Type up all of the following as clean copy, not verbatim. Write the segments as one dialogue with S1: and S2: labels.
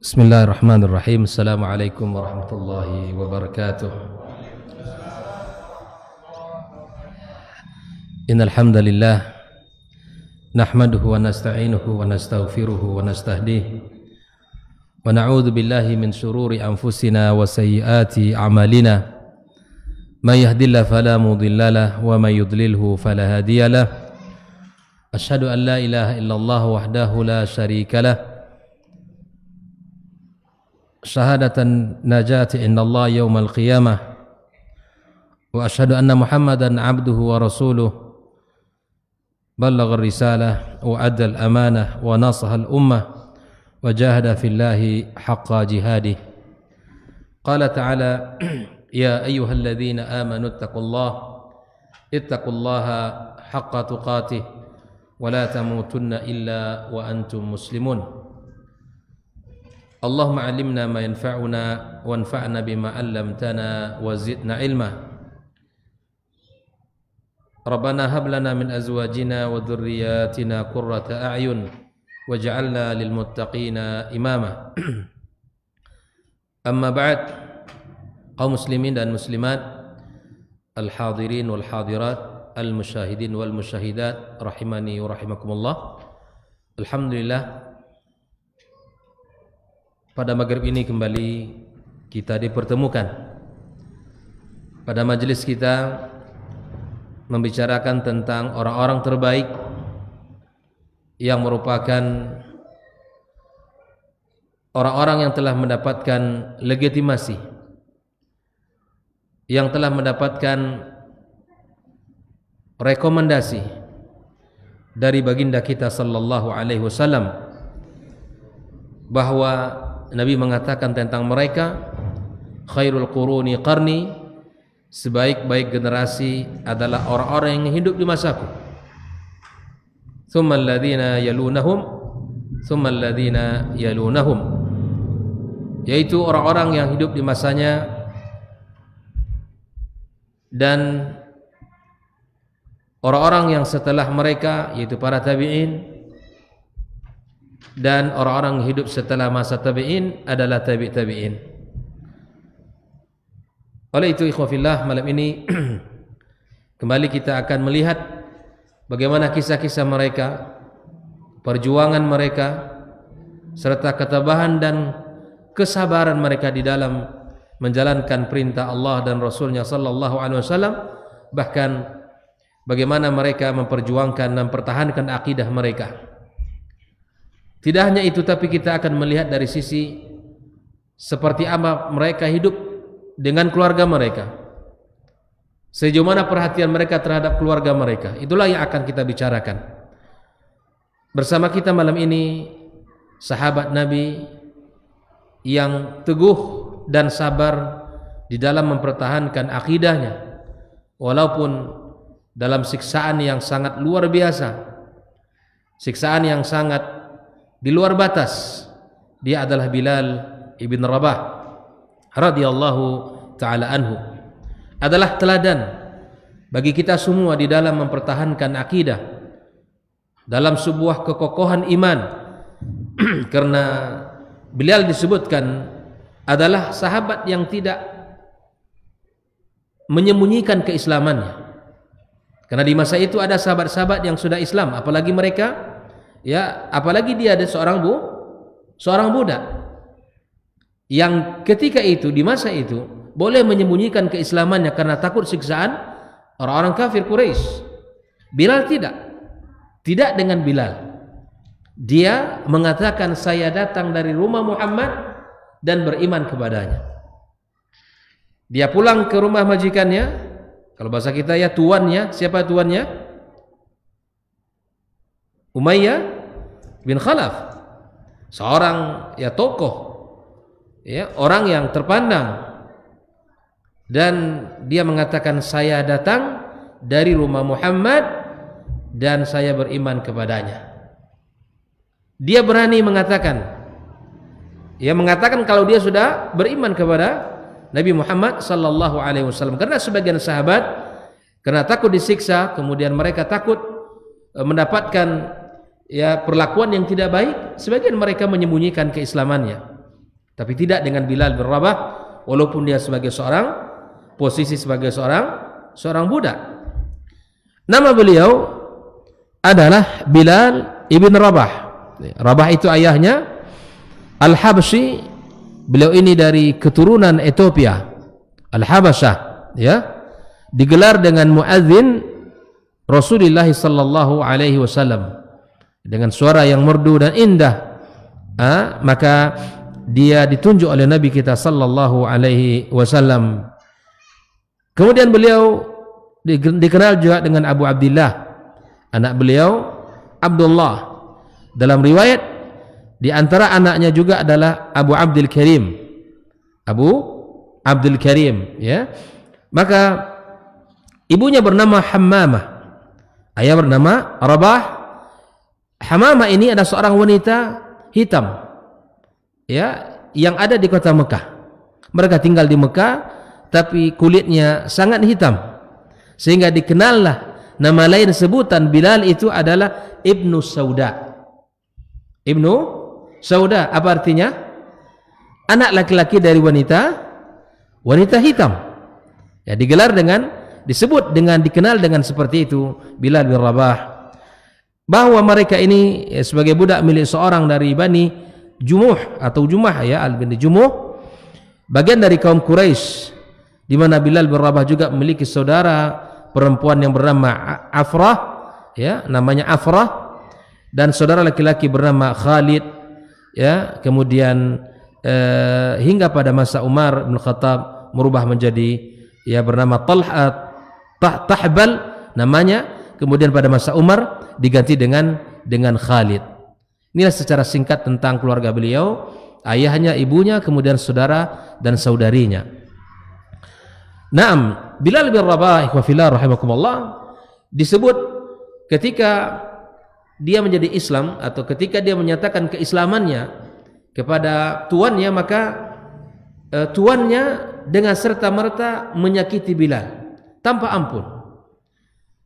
S1: Bismillahirrahmanirrahim. Assalamualaikum warahmatullahi wabarakatuh. Innal hamdalillah nahmaduhu wa nasta'inuhu wa nastaghfiruhu wa nastahdihi wa na'udzu billahi min shururi anfusina wa sayyiati a'malina. May yahdihillahu fala mudilla lahu wa may yudlilhu fala hadiya lahu. Asyhadu an la ilaha illallah wahdahu la syarika lahu syahadatan najati indallah yaumal qiyamah wa asyhadu anna muhammadan abduhu wa rasuluh ballagha risalah wa adda al-amanah wa nasaha al-ummah wa jahada fillahi haqqa jihadih. Qala ta'ala ya ayyuhalladzina amanu ittaqullaha haqqa tuqatih wa la tamutunna illa wa antum muslimun. Allahumma alimna ma yanfa'una wanfa'na bima 'allamtana wa zidna ilma. Rabbana hab lana min azwajina wa dhurriyyatina qurrata a'yun waj'alna lil muttaqina imama. Amma ba'd, kaum muslimin dan muslimat, al hadirin wal hadirat, al musyahidin wal musyahidat rahimani wa rahimakumullah. Alhamdulillah, pada maghrib ini kembali kita dipertemukan pada majelis kita membicarakan tentang orang-orang terbaik yang merupakan orang-orang yang telah mendapatkan legitimasi, yang telah mendapatkan rekomendasi dari baginda kita sallallahu alaihi wasallam, bahwa Nabi mengatakan tentang mereka, khairul quruni qarni, sebaik-baik generasi adalah orang-orang yang hidup di masaku. Tsummal ladzina yalunahum, tsummal ladzina yalunahum, yaitu orang-orang yang hidup di masanya dan orang-orang yang setelah mereka, yaitu para tabi'in, dan orang-orang hidup setelah masa tabi'in adalah tabi'in. Oleh itu ikhwafillah, malam ini kembali kita akan melihat bagaimana kisah-kisah mereka, perjuangan mereka, serta ketabahan dan kesabaran mereka di dalam menjalankan perintah Allah dan Rasulnya sallallahu alaihi wasallam, bahkan bagaimana mereka memperjuangkan dan mempertahankan akidah mereka. Tidak hanya itu, tapi kita akan melihat dari sisi seperti apa mereka hidup dengan keluarga mereka, sejauh mana perhatian mereka terhadap keluarga mereka. Itulah yang akan kita bicarakan. Bersama kita malam ini sahabat Nabi yang teguh dan sabar di dalam mempertahankan akidahnya walaupun dalam siksaan yang sangat luar biasa, siksaan yang sangat di luar batas. Dia adalah Bilal ibn Rabah radhiyallahu taala anhu. Adalah teladan bagi kita semua di dalam mempertahankan akidah, dalam sebuah kekokohan iman. Karena Bilal disebutkan adalah sahabat yang tidak menyembunyikan keislamannya. Karena di masa itu ada sahabat-sahabat yang sudah Islam, apalagi mereka, ya, apalagi dia ada seorang budak yang ketika itu, di masa itu, boleh menyembunyikan keislamannya karena takut siksaan orang-orang kafir Quraisy. Bilal tidak dengan Bilal. Dia mengatakan, saya datang dari rumah Muhammad dan beriman kepadanya. Dia pulang ke rumah majikannya, kalau bahasa kita ya tuannya. Siapa tuannya? Umayyah bin Khalaf, seorang ya tokoh, ya, orang yang terpandang, dan dia mengatakan, saya datang dari rumah Muhammad dan saya beriman kepadanya. Dia berani mengatakan, kalau dia sudah beriman kepada Nabi Muhammad sallallahu alaihi wasallam. Karena sebagian sahabat karena takut disiksa, kemudian mereka takut mendapatkan ya perlakuan yang tidak baik, sebagian mereka menyembunyikan keislamannya. Tapi tidak dengan Bilal bin Rabah, walaupun dia sebagai posisi sebagai seorang budak. Nama beliau adalah Bilal ibn Rabah. Rabah itu ayahnya, Al-Habsyi. Beliau ini dari keturunan Ethiopia, Al-Habasyah, ya. Digelar dengan muadzin Rasulullah sallallahu alaihi wasallam dengan suara yang merdu dan indah. Maka dia ditunjuk oleh Nabi kita sallallahu alaihi wasallam. Kemudian beliau dikenal juga dengan Abu Abdullah. Anak beliau Abdullah. Dalam riwayat di antara anaknya juga adalah Abu Abdul Karim. Abu Abdul Karim, ya. Maka ibunya bernama Hammamah, ayah bernama Rabah. Hammamah ini adalah seorang wanita hitam, ya, yang ada di kota Mekah. Mereka tinggal di Mekah, tapi kulitnya sangat hitam, sehingga dikenallah nama lain sebutan Bilal itu adalah Ibnu Sauda. Ibnu Sauda apa artinya? Anak laki-laki dari wanita hitam. Ya, disebut dengan dikenal dengan seperti itu, Bilal bin Rabah. Bahwa mereka ini sebagai budak milik seorang dari Bani Jumuh atau Jumah, ya, Al-Bani Jumuh, bagian dari kaum Quraisy, di mana Bilal bin Rabah juga memiliki saudara perempuan yang bernama Afrah, ya, namanya Afrah, dan saudara laki-laki bernama Khalid, ya. Kemudian hingga pada masa Umar bin Khattab merubah menjadi, ya, bernama Tahbal namanya. Kemudian pada masa Umar diganti dengan Khalid. Inilah secara singkat tentang keluarga beliau, ayahnya, ibunya, kemudian saudara dan saudarinya. Naam, Bilal bin Rabah ikhwafillah rahimakumullah disebut ketika dia menjadi Islam atau ketika dia menyatakan keislamannya kepada tuannya, maka tuannya dengan serta-merta menyakiti Bilal tanpa ampun.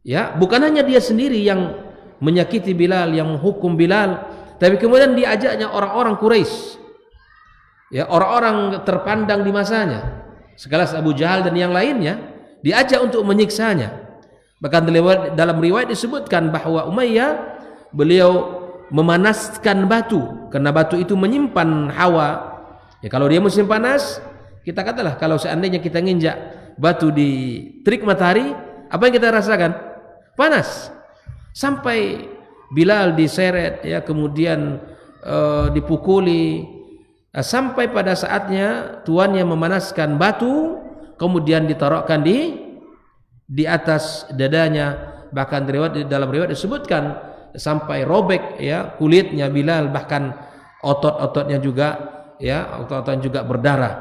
S1: Ya, bukan hanya dia sendiri yang menyakiti Bilal, yang menghukum Bilal, tapi kemudian diajaknya orang-orang Quraisy, ya, orang-orang terpandang di masanya, sekelas Abu Jahal dan yang lainnya, diajak untuk menyiksanya. Bahkan dalam riwayat disebutkan bahwa Umayyah beliau memanaskan batu, karena batu itu menyimpan hawa. Ya, kalau dia musim panas, kita katalah kalau seandainya kita nginjak batu di terik matahari, apa yang kita rasakan? Panas. Sampai Bilal diseret, ya, kemudian dipukuli, sampai pada saatnya tuannya memanaskan batu, kemudian ditaruhkan di atas dadanya. Bahkan dalam riwayat disebutkan sampai robek, ya, kulitnya Bilal, bahkan otot-ototnya juga, ya, otot-ototnya juga berdarah.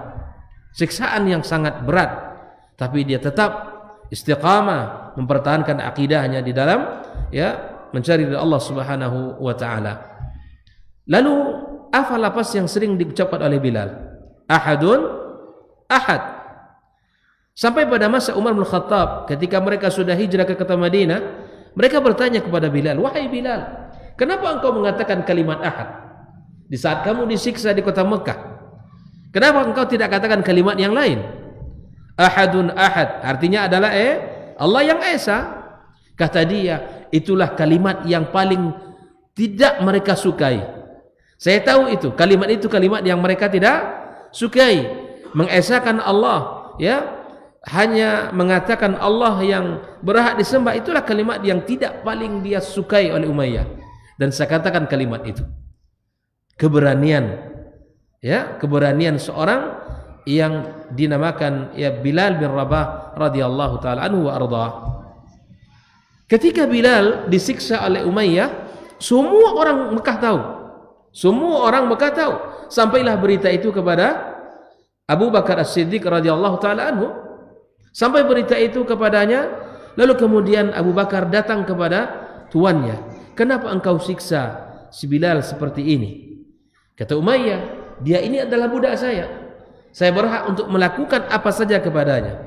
S1: Siksaan yang sangat berat, tapi dia tetap istiqamah mempertahankan akidahnya di dalam, ya, mencari dari Allah Subhanahu wa taala. Lalu apa lafaz yang sering diucapkan oleh Bilal? Ahadun ahad. Sampai pada masa Umar bin Khattab, ketika mereka sudah hijrah ke kota Madinah, mereka bertanya kepada Bilal, "Wahai Bilal, kenapa engkau mengatakan kalimat ahad di saat kamu disiksa di kota Mekah? Kenapa engkau tidak katakan kalimat yang lain?" Ahadun ahad artinya adalah Allah yang Esa. Kata dia, itulah kalimat yang paling tidak mereka sukai. Saya tahu itu kalimat yang mereka tidak sukai. Mengesakan Allah, ya, hanya mengatakan Allah yang berhak disembah, itulah kalimat yang tidak paling dia sukai oleh Umayyah. Dan saya katakan kalimat itu. Keberanian, ya, keberanian seorang yang dinamakan, ya, Bilal bin Rabah radhiyallahu taala anhu wa ardhah. Ketika Bilal disiksa oleh Umayyah, semua orang Mekah tahu. Semua orang Mekah tahu. Sampailah berita itu kepada Abu Bakar As-Siddiq radhiyallahu taala anhu. Sampai berita itu kepadanya, lalu kemudian Abu Bakar datang kepada tuannya. "Kenapa engkau siksa si Bilal seperti ini?" Kata Umayyah, "Dia ini adalah budak saya. Saya berhak untuk melakukan apa saja kepadanya."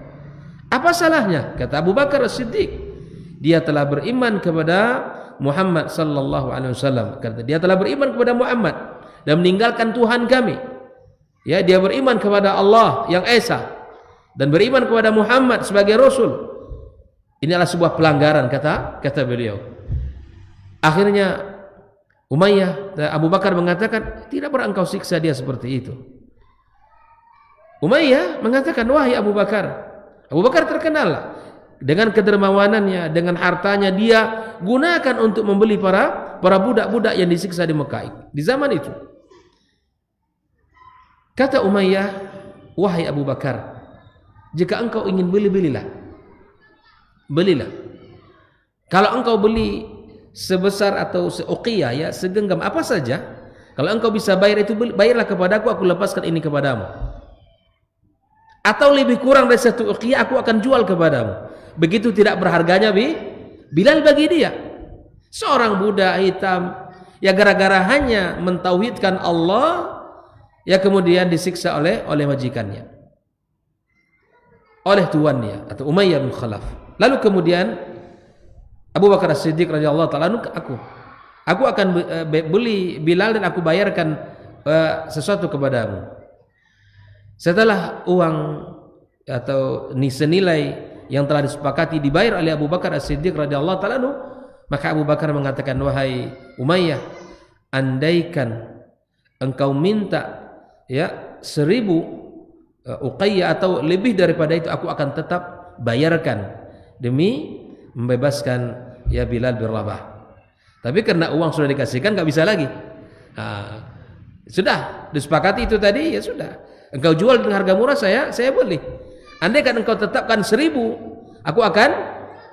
S1: "Apa salahnya?" Kata Abu Bakar As-Siddiq, "Dia telah beriman kepada Muhammad sallallahu alaihi wasallam." Kata dia telah beriman kepada Muhammad dan meninggalkan Tuhan kami. Ya, dia beriman kepada Allah yang Esa dan beriman kepada Muhammad sebagai Rasul. Ini adalah sebuah pelanggaran, kata beliau. Akhirnya Umayyah, Abu Bakar mengatakan, tidak pernah engkau siksa dia seperti itu. Umayyah mengatakan, wahai Abu Bakar terkenal dengan kedermawanannya, dengan hartanya dia gunakan untuk membeli para budak-budak yang disiksa di Mekah di zaman itu. Kata Umayyah, wahai Abu Bakar, jika engkau ingin beli, belilah. Kalau engkau beli sebesar atau seuqiyah, ya, segenggam apa saja, kalau engkau bisa bayar itu, bayarlah kepadaku, aku lepaskan ini kepadamu. Atau lebih kurang dari satu uqiyah, aku akan jual kepadamu. Begitu tidak berharganya Bilal bagi dia. Seorang budak hitam, ya gara-gara hanya mentauhidkan Allah, ya kemudian disiksa oleh majikannya, oleh tuannya atau Umayyah bin Khalaf. Lalu kemudian Abu Bakar As-Siddiq radhiyallahu taala, aku akan beli Bilal dan aku bayarkan sesuatu kepadamu. Setelah uang atau senilai yang telah disepakati dibayar oleh Abu Bakar As-Siddiq radhiyallahu taala, maka Abu Bakar mengatakan, wahai Umayyah, andaikan engkau minta, ya, 1000 uqayyah atau lebih daripada itu, aku akan tetap bayarkan demi membebaskan, ya, Bilal bin Rabah. Tapi karena uang sudah dikasihkan, nggak bisa lagi. Sudah disepakati itu tadi, ya sudah. Engkau jual dengan harga murah, saya beli. Andai kan engkau tetapkan 1000, aku akan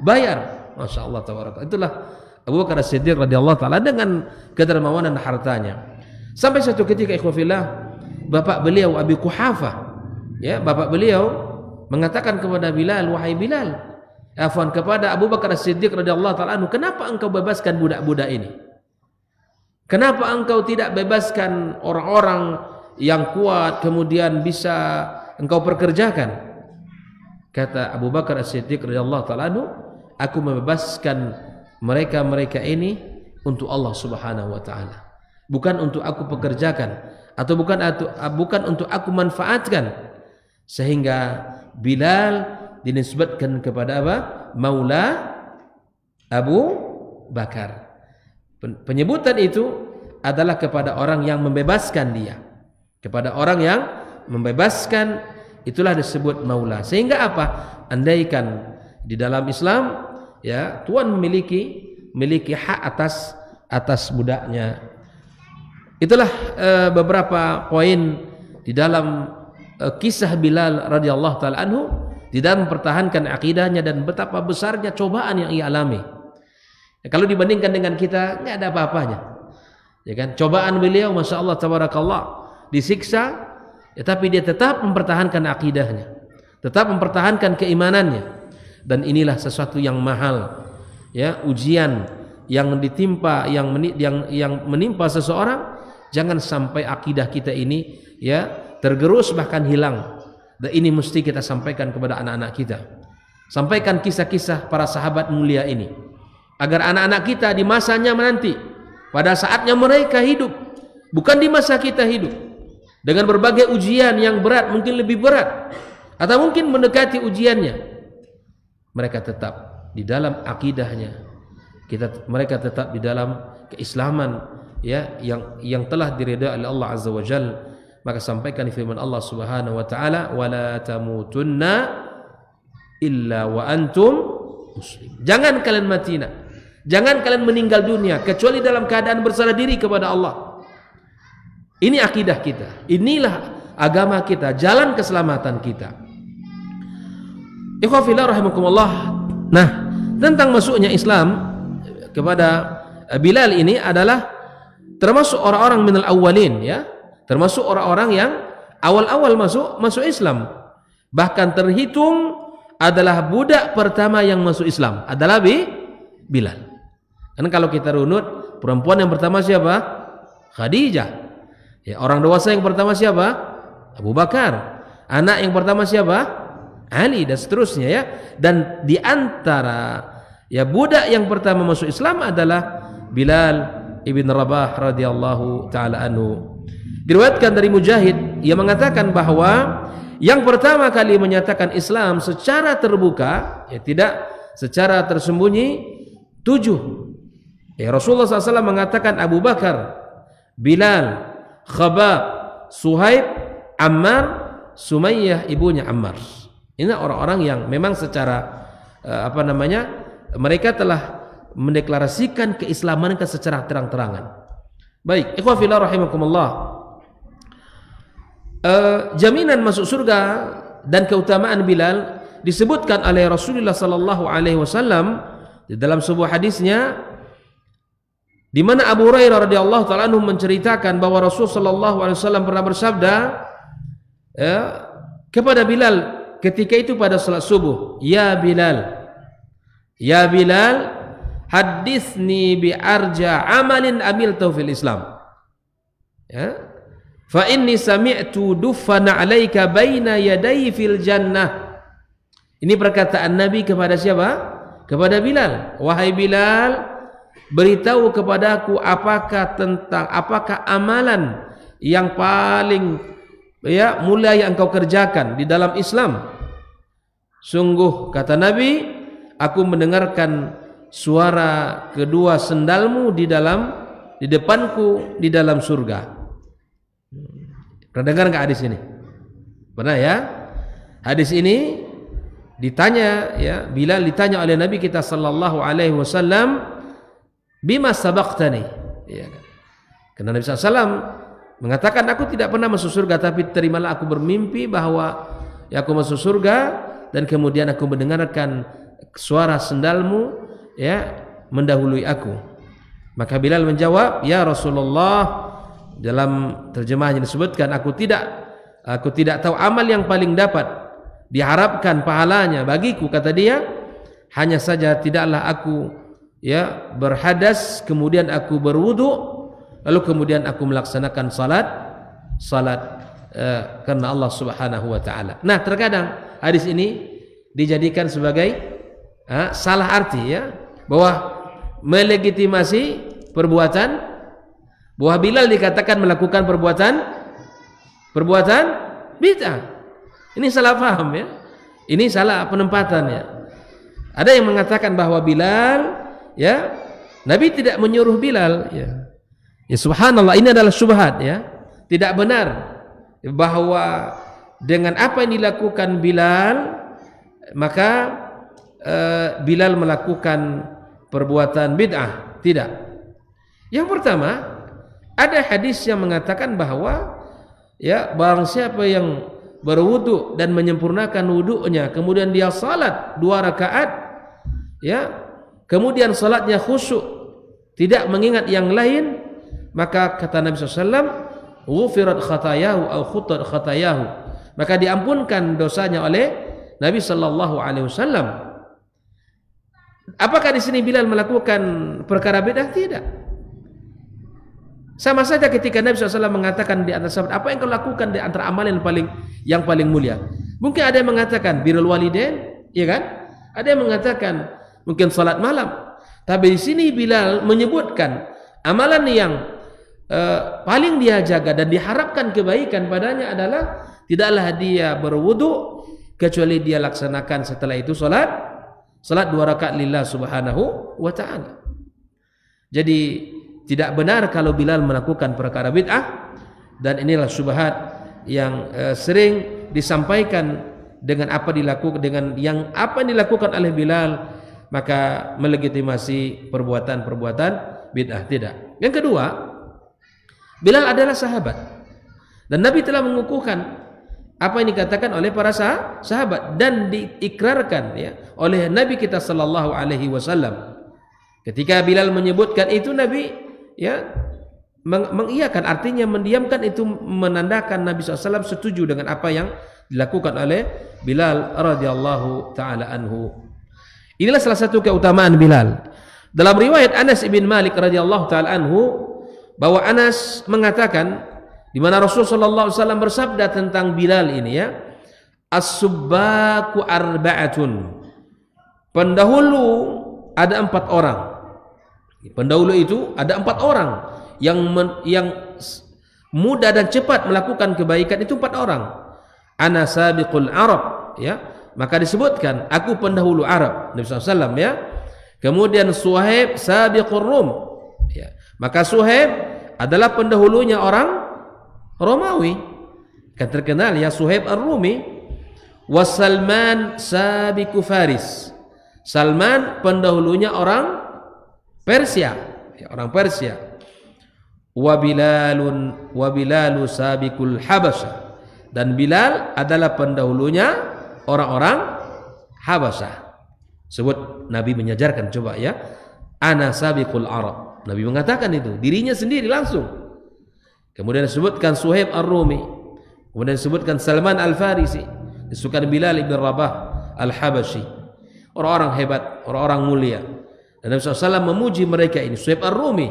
S1: bayar. Masya Allah, tabaraka. Itulah Abu Bakar As-Siddiq radhiyallahu taala dengan kedermawanan hartanya. Sampai suatu ketika, ikhwafillah, bapak beliau Abi Quhafah, ya, bapak beliau mengatakan kepada Bilal, wahai Bilal, afwan, kepada Abu Bakar As-Siddiq radhiyallahu taala, kenapa engkau bebaskan budak-budak ini? Kenapa engkau tidak bebaskan orang-orang yang kuat kemudian bisa engkau perkerjakan? Kata Abu Bakar As-Siddiq radhiyallahu taala, aku membebaskan mereka ini untuk Allah Subhanahu wa taala, bukan untuk aku pekerjakan atau bukan untuk aku manfaatkan, sehingga Bilal dinisbatkan kepada apa? Maula Abu Bakar. Penyebutan itu adalah kepada orang yang membebaskan dia. Kepada orang yang membebaskan, itulah disebut maula. Sehingga apa? Andaikan di dalam Islam, ya, tuan memiliki hak atas budaknya. Itulah beberapa poin di dalam kisah Bilal radhiyallahu taala anhu di dalam mempertahankan akidahnya dan betapa besarnya cobaan yang ia alami. Ya, kalau dibandingkan dengan kita, nggak ada apa-apanya. Ya kan? Cobaan beliau, masya Allah, tabarakallah, disiksa, ya, tapi dia tetap mempertahankan akidahnya, tetap mempertahankan keimanannya. Dan inilah sesuatu yang mahal, ya, ujian yang ditimpa, yang menimpa seseorang. Jangan sampai akidah kita ini, ya, tergerus bahkan hilang. Dan ini mesti kita sampaikan kepada anak-anak kita. Sampaikan kisah-kisah para sahabat mulia ini, agar anak-anak kita di masanya menanti, pada saatnya mereka hidup, bukan di masa kita hidup, dengan berbagai ujian yang berat, mungkin lebih berat, atau mungkin mendekati ujiannya, mereka tetap di dalam akidahnya, mereka tetap di dalam keislaman, ya, yang telah diridai oleh Allah Azza wa Jalla. Maka sampaikan firman Allah Subhanahu wa taala, wala tamutunna illa wa antum muslim. Jangan kalian mati, jangan kalian meninggal dunia kecuali dalam keadaan berserah diri kepada Allah. Ini akidah kita, inilah agama kita, jalan keselamatan kita. Ikhwafillah rahimakumullah. Nah, tentang masuknya Islam kepada Bilal ini adalah termasuk orang-orang minal awwalin, ya, termasuk orang-orang yang awal-awal masuk Islam. Bahkan terhitung adalah budak pertama yang masuk Islam adalah Bilal. Karena kalau kita runut, perempuan yang pertama siapa? Khadijah. Ya, orang dewasa yang pertama siapa? Abu Bakar. Anak yang pertama siapa? Ali, dan seterusnya, ya. Dan di antara, ya, budak yang pertama masuk Islam adalah Bilal ibn Rabah radhiyallahu taala anhu. Diriwayatkan dari Mujahid ia mengatakan bahwa yang pertama kali menyatakan Islam secara terbuka, ya tidak secara tersembunyi, 7. Rasulullah SAW mengatakan Abu Bakar, Bilal, Khabbab, Suhaib, Ammar, Sumayyah ibunya Ammar. Ini orang-orang yang memang secara mereka telah mendeklarasikan keislaman mereka secara terang-terangan. Baik, ikhwah fillah rahimakumullah. Jaminan masuk surga dan keutamaan Bilal disebutkan oleh Rasulullah sallallahu alaihi wasallam di dalam sebuah hadisnya, di mana Abu Hurairah radhiyallahu taala anhu menceritakan bahwa Rasul sallallahu alaihi wasallam pernah bersabda kepada Bilal ketika itu pada salat subuh, ya Bilal, hadithni bi arja amalin amiltu fil Islam, ya, fa inni sami'tu duffana 'alaika baina yaday fil jannah. Ini perkataan Nabi kepada siapa? Kepada Bilal. Wahai Bilal, beritahu kepadaku apakah amalan yang paling mulia yang engkau kerjakan di dalam Islam. Sungguh kata Nabi, aku mendengarkan suara kedua sendalmu di depanku di dalam surga. Pernah dengar enggak hadis ini? Pernah ya? Hadis ini ditanya, ya, Bilal ditanya oleh Nabi kita sallallahu alaihi wasallam, bima sabaqtani, ya. Karena Nabi SAW mengatakan aku tidak pernah masuk surga, tapi terimalah aku bermimpi bahwa aku masuk surga dan kemudian aku mendengarkan suara sendalmu, ya, mendahului aku. Maka Bilal menjawab, ya Rasulullah, dalam terjemahan yang disebutkan, aku tidak tahu amal yang paling dapat diharapkan pahalanya bagiku, kata dia, hanya saja tidaklah aku berhadas, kemudian aku berwudu, lalu kemudian aku melaksanakan salat karena Allah Subhanahu wa taala. Nah, terkadang hadis ini dijadikan sebagai salah arti, ya, bahwa melegitimasi perbuatan, bahwa Bilal dikatakan melakukan perbuatan bid'ah. Ini salah paham, ya. Ini salah penempatannya. Ada yang mengatakan bahwa Bilal, ya, Nabi tidak menyuruh Bilal, ya. Ya subhanallah, ini adalah syubhat, ya. Tidak benar bahwa dengan apa yang dilakukan Bilal maka Bilal melakukan perbuatan bid'ah. Tidak. Yang pertama, ada hadis yang mengatakan bahwa, ya, barang siapa yang berwudu dan menyempurnakan wudunya, kemudian dia salat 2 rakaat, ya, kemudian salatnya khusyuk, tidak mengingat yang lain, maka kata Nabi SAW, ghufirat khatayahu au khutat khatayahu, maka diampunkan dosanya oleh Nabi sallallahu alaihi wasallam. Apakah di sini Bilal melakukan perkara bid'ah? Tidak. Sama saja ketika Nabi SAW mengatakan di antara sahabat, apa yang kau lakukan di antara amalan yang paling mulia? Mungkin ada yang mengatakan birrul walidain, ya kan? Ada yang mengatakan mungkin salat malam. Tapi di sini Bilal menyebutkan amalan yang paling dia jaga dan diharapkan kebaikan padanya adalah tidaklah dia berwudu kecuali dia laksanakan setelah itu salat 2 rakaat lillah subhanahu wa ta'ala. Jadi tidak benar kalau Bilal melakukan perkara bid'ah, dan inilah syubhat yang sering disampaikan dengan apa yang dilakukan oleh Bilal, maka melegitimasi perbuatan-perbuatan bid'ah. Tidak. Yang kedua, Bilal adalah sahabat, dan Nabi telah mengukuhkan apa yang dikatakan oleh para sahabat dan diikrarkan, ya, oleh Nabi kita sallallahu alaihi wasallam. Ketika Bilal menyebutkan itu, Nabi, ya, mengiyakan, artinya mendiamkan, itu menandakan Nabi SAW setuju dengan apa yang dilakukan oleh Bilal radhiyallahu taala anhu. Inilah salah satu keutamaan Bilal. Dalam riwayat Anas bin Malik radhiyallahu taala anhu, bahwa Anas mengatakan, di mana Rasulullah SAW bersabda tentang Bilal ini, ya, as-subbaku arba'atun, pendahulu ada 4 orang. Pendahulu itu ada 4 orang yang mudah dan cepat melakukan kebaikan itu 4 orang. Ana sabiqul Arab, ya. Maka disebutkan aku pendahulu Arab, Nabi SAW, ya. Kemudian Suhaib sabiqur Rum, ya. Maka Suhaib adalah pendahulunya orang Romawi, kan terkenal ya Suhaib Ar-Rumi. Was Salman sabiqu Faris, Salman pendahulunya orang Persia, ya, orang Persia. Wa Bilalu sabiqul Habasyah, dan Bilal adalah pendahulunya orang-orang Habasyah. Sebut Nabi menyajarkan, coba ya, ana sabiqul Arab. Nabi mengatakan itu dirinya sendiri langsung. Kemudian disebutkan Suhaib Ar-Rumi, kemudian disebutkan Salman Al-Farisi, disebutkan Bilal ibn Rabah Al-Habashi. Orang-orang hebat, orang-orang mulia. Dan Nabi SAW memuji mereka ini. Suhaib Ar-Rumi,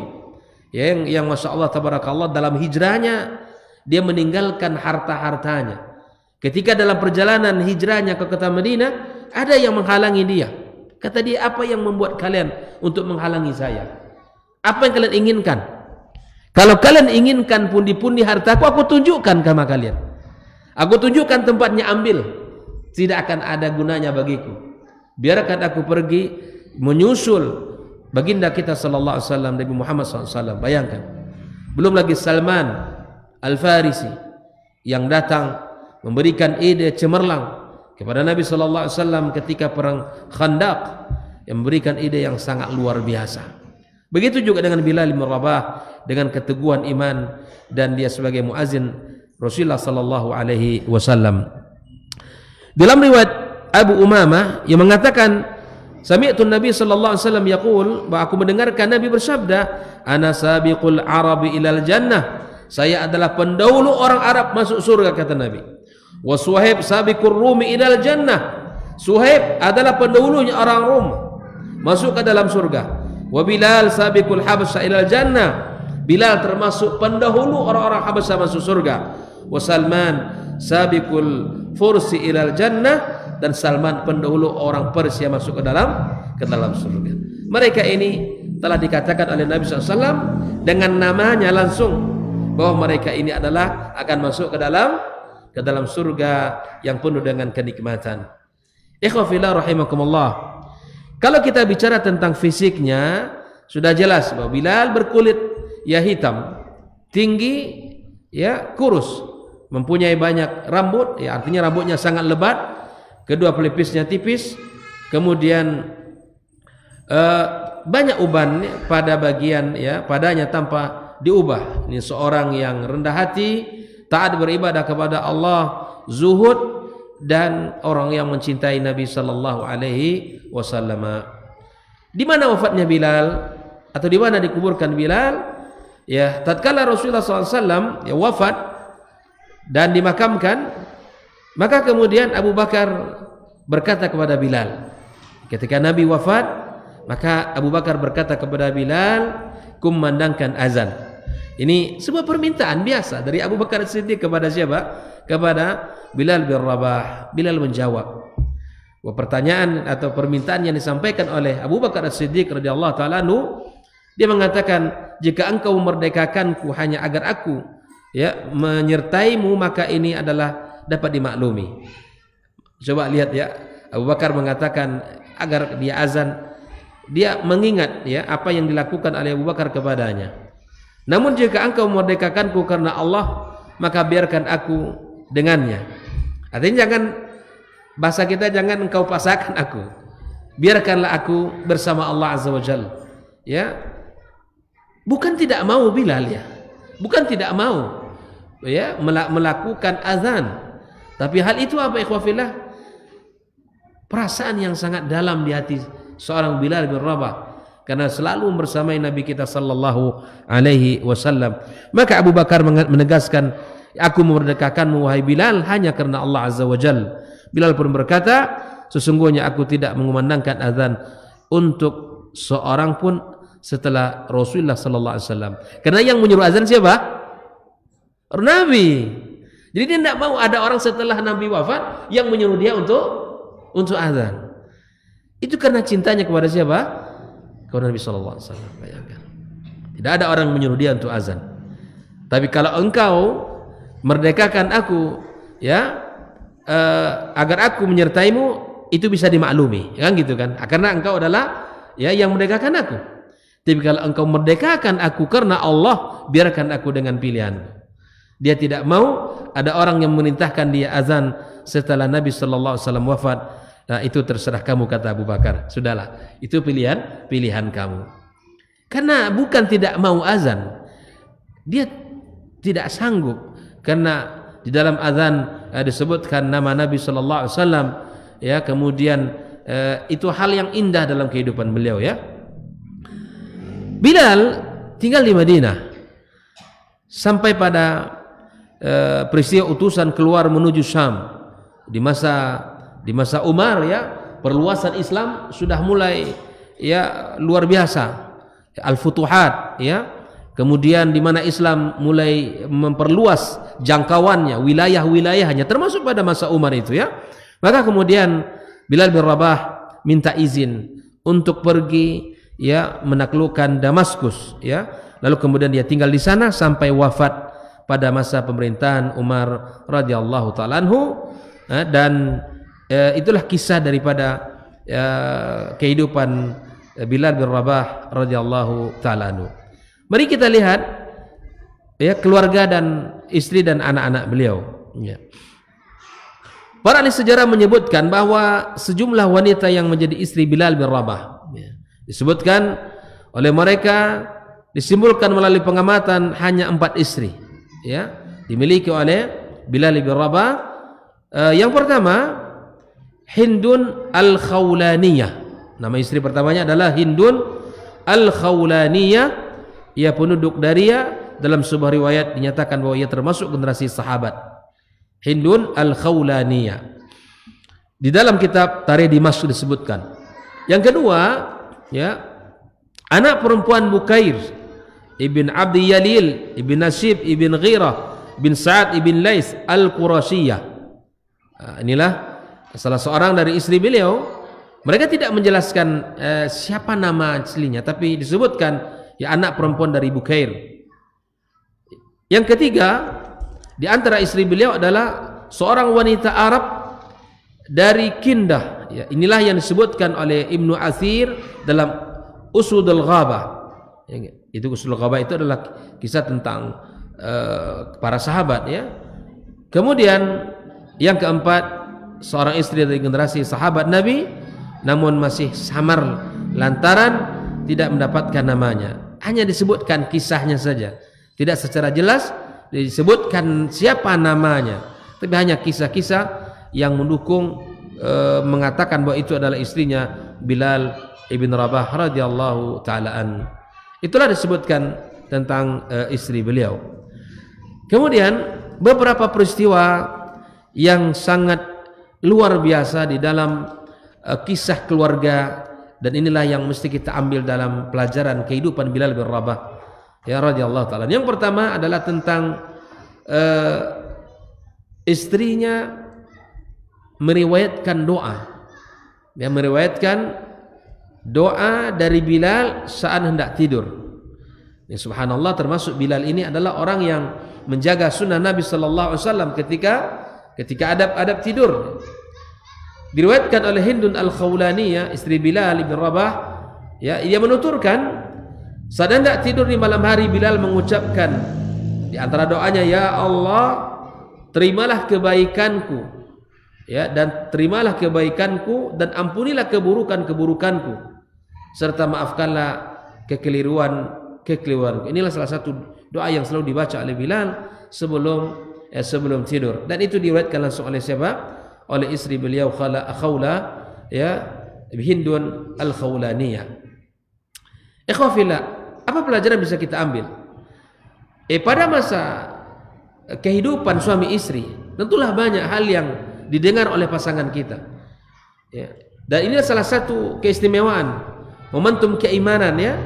S1: yang Masya Allah tabarakallah, dalam hijrahnya dia meninggalkan harta-hartanya. Ketika dalam perjalanan hijrahnya ke kota Madinah, ada yang menghalangi dia. Kata dia, apa yang membuat kalian untuk menghalangi saya? Apa yang kalian inginkan? Kalau kalian inginkan pundi-pundi hartaku, aku tunjukkan sama kalian. Aku tunjukkan tempatnya, ambil. Tidak akan ada gunanya bagiku. Biarkan aku pergi menyusul baginda kita sallallahu alaihi wasallam, Nabi Muhammad sallallahu alaihi wasallam. Bayangkan. Belum lagi Salman Al-Farisi yang datang memberikan ide cemerlang kepada Nabi sallallahu alaihi wasallam ketika perang Khandaq, yang memberikan ide yang sangat luar biasa. Begitu juga dengan Bilal bin Rabah, dengan keteguhan iman dan dia sebagai muazin Rasulullah sallallahu alaihi wasallam. Dalam riwayat Abu Umamah yang mengatakan, sami'tu Nabi sallallahu alaihi wasallam yaqul, bahwa aku mendengarkan Nabi bersabda, ana sabiqul Arabi ilal jannah, saya adalah pendahulu orang Arab masuk surga, kata Nabi. Wa Suhaib sabiqur Rumi ilal jannah, Suhaib adalah pendahulunya orang Rum masuk ke dalam surga. Wa Bilal sabiqul Habasyah ilal jannah, Bilal termasuk pendahulu orang-orang Habasyah masuk surga. Wa Salman sabiqul Fursi ilal jannah, dan Salman pendahulu orang Persia masuk ke dalam surga. Mereka ini telah dikatakan oleh Nabi SAW dengan namanya langsung bahwa mereka ini adalah akan masuk ke dalam surga yang penuh dengan kenikmatan. Ikhwah fillah rahimakumullah. Kalau kita bicara tentang fisiknya, sudah jelas bahwa Bilal berkulit ya hitam, tinggi ya kurus, mempunyai banyak rambut, ya artinya rambutnya sangat lebat, kedua pelipisnya tipis, kemudian banyak uban pada bagian ya padanya tanpa diubah. Ini seorang yang rendah hati, taat beribadah kepada Allah, zuhud, dan orang yang mencintai Nabi sallallahu alaihi wasallam. Di mana wafatnya Bilal atau di mana dikuburkan Bilal? Ya, tatkala Rasulullah SAW ya wafat dan dimakamkan, maka kemudian Abu Bakar berkata kepada Bilal, ketika Nabi wafat, maka Abu Bakar berkata kepada Bilal, kumandangkan azan. Ini sebuah permintaan biasa dari Abu Bakar Siddiq kepada siapa? Kepada Bilal bin Rabah. Bilal menjawab. Pertanyaan atau permintaan yang disampaikan oleh Abu Bakar Siddiq radhiyallahu taala anhu, dia mengatakan, jika engkau memerdekakanku hanya agar aku ya menyertaimu, maka ini adalah dapat dimaklumi. Coba lihat ya, Abu Bakar mengatakan agar dia azan, dia mengingat ya apa yang dilakukan oleh Abu Bakar kepadanya. Namun jika engkau memerdekakanku karena Allah, maka biarkan aku dengannya. Artinya jangan, bahasa kita, jangan engkau pasangkan aku, biarkanlah aku bersama Allah Azza wa Jalla. Ya, bukan tidak mau Bilal ya, bukan tidak mau ya melakukan azan, tapi hal itu apa ikhwah fillah? Perasaan yang sangat dalam di hati seorang Bilal bin Rabah, karena selalu bersamai Nabi kita sallallahu alaihi wasallam. Maka Abu Bakar menegaskan, aku memerdekakanmu wahai Bilal hanya karena Allah Azza wa Jalla. Bilal pun berkata, sesungguhnya aku tidak mengumandangkan azan untuk seorang pun setelah Rasulullah sallallahu alaihi wasallam. Karena yang menyuruh azan siapa? Nabi. Jadi dia tidak mau ada orang setelah Nabi wafat yang menyuruh dia untuk azan. Itu karena cintanya kepada siapa? Kepada Nabi sallallahu alaihi wasallam. Bayangkan. Tidak ada orang menyuruh dia untuk azan. Tapi kalau engkau merdekakan aku, ya, agar aku menyertaimu, itu bisa dimaklumi, kan gitu kan? Karena engkau adalah ya yang merdekakan aku. Tapi kalau engkau merdekakan aku karena Allah, biarkan aku dengan pilihan. Dia tidak mau ada orang yang memerintahkan dia azan setelah Nabi sallallahu alaihi wasallam wafat. Nah, itu terserah kamu, kata Abu Bakar. Sudahlah, itu pilihan kamu. Karena bukan tidak mau azan, dia tidak sanggup, karena di dalam azan disebutkan nama Nabi sallallahu alaihi wasallam, ya, kemudian itu hal yang indah dalam kehidupan beliau, ya. Bilal tinggal di Madinah sampai pada peristiwa utusan keluar menuju Syam di masa Umar, ya, perluasan Islam sudah mulai, ya, luar biasa, al-futuhat, ya, kemudian di mana Islam mulai memperluas jangkauannya, wilayah-wilayahnya, termasuk pada masa Umar itu, ya. Maka kemudian Bilal bin Rabah minta izin untuk pergi, ya, menaklukkan Damaskus, ya. Lalu kemudian dia tinggal di sana sampai wafat pada masa pemerintahan Umar radhiyallahu taala anhu, dan itulah kisah daripada kehidupan Bilal bin Rabah radhiyallahu taala anhu. Mari kita lihat, ya, keluarga dan istri dan anak-anak beliau, ya. Para ahli sejarah menyebutkan bahwa sejumlah wanita yang menjadi istri Bilal bin Rabah, ya, disebutkan oleh mereka, disimpulkan melalui pengamatan hanya 4 istri, ya, dimiliki oleh Bilal bin Rabah. Yang pertama, Hindun al-Khawlaniyah. Nama istri pertamanya adalah Hindun al-Khawlaniyah. Ia penduduk Daria. Dalam sebuah riwayat dinyatakan bahwa ia termasuk generasi sahabat. Hindun al-Khawlaniyah. Di dalam kitab Tarikh Dimashq disebutkan. Yang kedua, ya, anak perempuan Bukair ibn Abdi Yalil ibn Nasib ibn Ghirah bin Sa'ad ibn Lais al-Qurashiyah. Inilah salah seorang dari istri beliau. Mereka tidak menjelaskan siapa nama aslinya, tapi disebutkan, ya, anak perempuan dari Bukair. Yang ketiga, di antara istri beliau adalah seorang wanita Arab dari Kindah, ya. Inilah yang disebutkan oleh Ibnu Athir dalam Usudul Ghabah. Itu Usudul Ghabah itu adalah kisah tentang para sahabat, ya. Kemudian yang keempat, seorang istri dari generasi sahabat Nabi, namun masih samar lantaran tidak mendapatkan namanya. Hanya disebutkan kisahnya saja, tidak secara jelas disebutkan siapa namanya, tapi hanya kisah-kisah yang mendukung, mengatakan bahwa itu adalah istrinya Bilal ibn Rabah radhiyallahu taala an. Itulah disebutkan tentang istri beliau. Kemudian beberapa peristiwa yang sangat luar biasa di dalam kisah keluarga, dan inilah yang mesti kita ambil dalam pelajaran kehidupan Bilal bin Rabah, ya, radhiyallahu taala. Yang pertama adalah tentang istrinya meriwayatkan doa, ya, meriwayatkan doa dari Bilal saat hendak tidur. Ya, subhanallah, termasuk Bilal ini adalah orang yang menjaga sunnah Nabi sallallahu alaihi wasallam ketika adab-adab tidur. Diriwayatkan oleh Hindun al-Khawlaniyah, istri Bilal bin Rabah, ya, ia menuturkan saat hendak tidur di malam hari, Bilal mengucapkan di antara doanya, ya Allah, terimalah kebaikanku, ya, dan terimalah kebaikanku dan ampunilah keburukanku, serta maafkanlah kekeliruanku. Inilah salah satu doa yang selalu dibaca oleh Bilal sebelum tidur, dan itu diriwayatkan langsung oleh siapa? Oleh istri beliau Khawla, ya, Hindun al-Khawlaniyah. Ikhwafillah, apa pelajaran bisa kita ambil? Pada masa kehidupan suami istri, tentulah banyak hal yang didengar oleh pasangan kita, ya. Dan ini salah satu keistimewaan momentum keimanan, ya,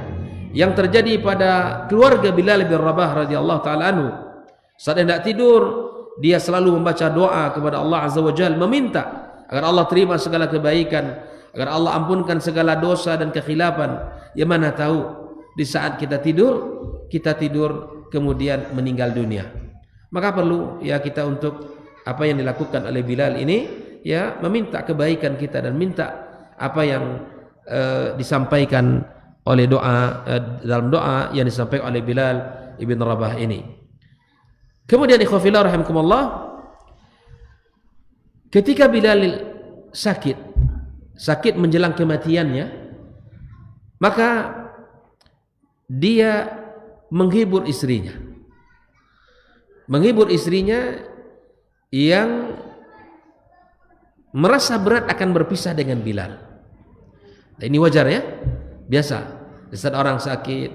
S1: yang terjadi pada keluarga Bilal bin Rabah radhiyallahu taala anhu. Saat hendak tidur, dia selalu membaca doa kepada Allah Azza wa Jalla, meminta agar Allah terima segala kebaikan, agar Allah ampunkan segala dosa dan kekhilafan. Ya, mana tahu di saat kita tidur kemudian meninggal dunia. Maka perlu ya kita untuk apa yang dilakukan oleh Bilal ini ya meminta kebaikan kita dan minta apa yang disampaikan oleh doa dalam doa yang disampaikan oleh Bilal ibn Rabah ini. Kemudian ikhwafillah rahimakumullah, ketika Bilal sakit menjelang kematiannya, maka dia menghibur istrinya yang merasa berat akan berpisah dengan Bilal. Nah, ini wajar ya, biasa. Saat orang sakit,